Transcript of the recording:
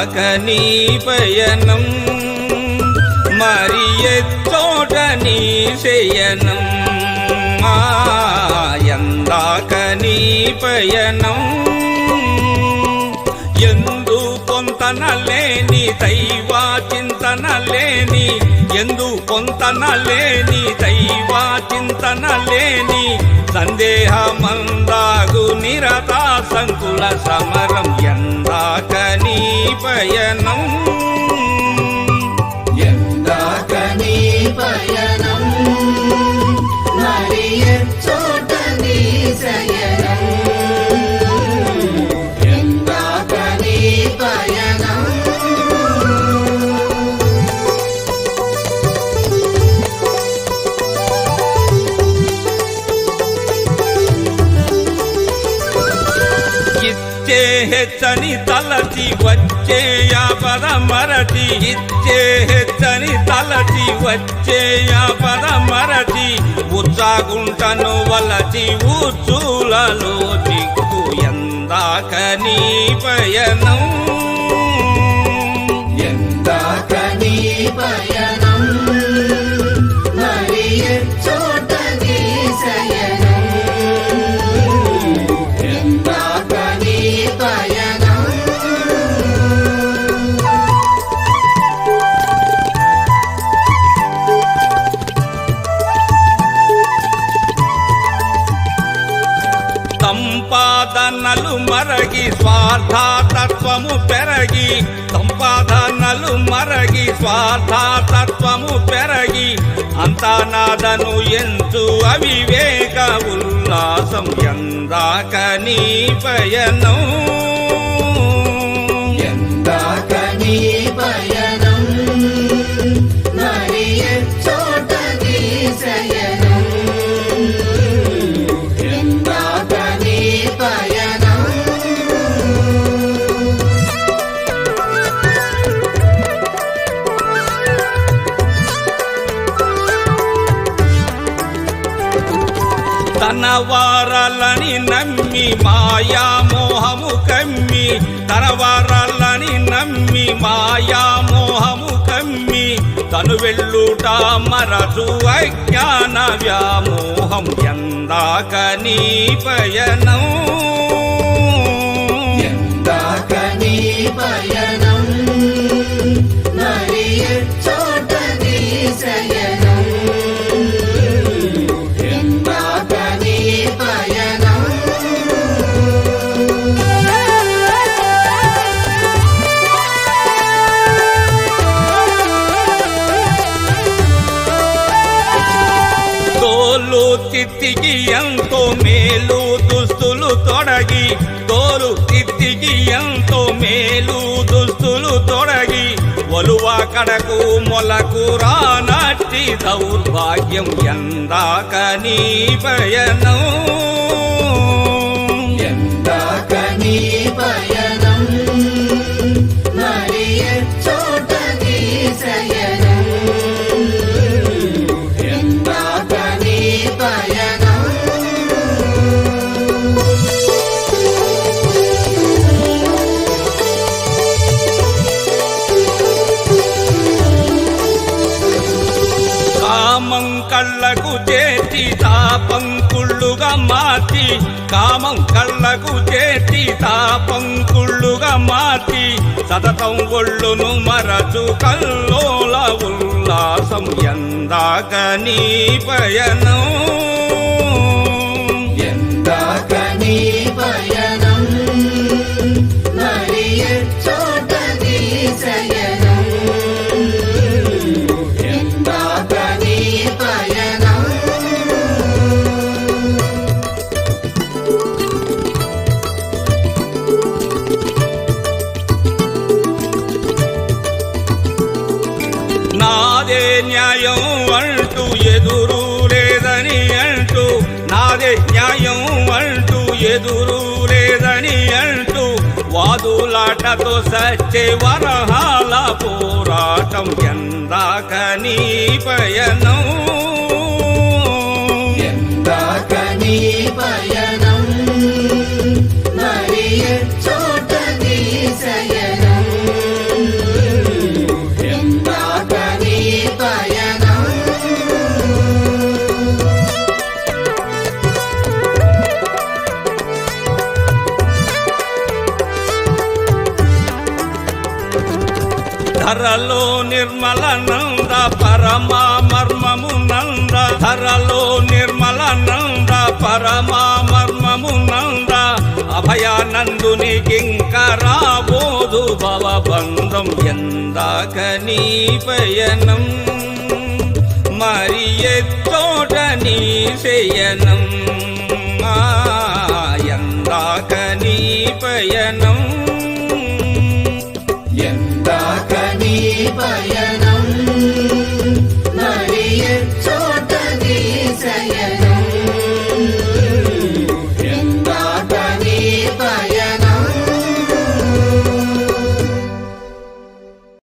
ఎందాక నీ పయనం మరి ఎచ్చోట నీ శయనం ఎందాక నీ పయనం ఎందు పొంతన లేని దైవ చింతన లేని ఎందు పొంతన లేని దైవ చింతన లేని సందేహమందాగు నిరతా సంకుల సమరం ఎందాక నీ పయనం ఎందాక నీ పయనం మరి ఎచ్చోట నీ శయనం ఎందాక నీ పయనం ఇచ్చే హెచ్చని తలచి వచ్చే యాపద మరచి ఇచ్చే హెచ్చని తలచి వచ్చే యాపద మరచి ఉచ్చాగుంటను వలచి ఊర్చులలో చిక్కు ఎందాక నీ పయనం ఎందాక నీ పయనం మరి ఎచ్చోట నీ శయనం ఎందాక నీ పయనం సంపాదనలు మరగి స్వార్థతత్వము పెరగి సంపాదనలు మరగి స్వార్థతత్వము పెరగి అంతా నాదను ఎంచు అవివేక ఉల్లాసం ఎందాక నీ పయనం ఎందాక నీ పయనం మరి ఎచ్చోట నీ శయనం ఎందాక నీ పయనం తన వారాలని నమ్మి మాయా మోహము కమ్మి తన వారాలని నమ్మి మాయా మోహము కమ్మి తను వెళ్ళుట మరచు అజ్ఞాన వ్యామోహం ఎందాక నీ పయనం ఎందాక నీ పయనం మరి ఎచ్చోట నీ శయనం ఎందాక నీ పయనం తోలు తిత్తికి ఎంతో మేలు దుస్తులు తొడగి తోలు తిత్తికి ఎంతో మేలు దుస్తులు తొడగి ఒలువ కడకు మొలకు రానట్టి దౌర్భాగ్యం ఎందాక నీ పయనం ఎందాక నీ పయనం మరి ఎచ్చోట నీ శయనం ఎందాక నీ పయనం కామం కళ్ళకు చేర్చి తాపం కుళ్ళుగా మార్చి కామం కళ్ళకు చేర్చి తాపం కుళ్ళుగా మార్చి సతతం ఒళ్ళును మరచు కల్లోల ఉల్లాసం ఎందాక నీ పయనం ఎందాక నీ పయనం మరి ఎచ్చోట నీ శయనం ఎందాక నీ పయనం నాదే న్యాయం అంటూ ఎదురు లేదని అంటూ నాదే న్యాయం అంటూ ఎదురు లేదని అంటూ వాదులాటతో సచ్చే వరహాల పోరాటం ఎందాక నీ పయనం ఎందాక నీ పయనం మరి ఎచ్చోట నీ శయనం ధరలో నిర్మలనంద పరమా మర్మము నంద ధరలో నిర్మలనంద పరమా మర్మము నంద అభయానందుని కింకరాబోధు భవబంధం ఎందాక నీ పయనం మరి ఎత్తోట నీ శయనం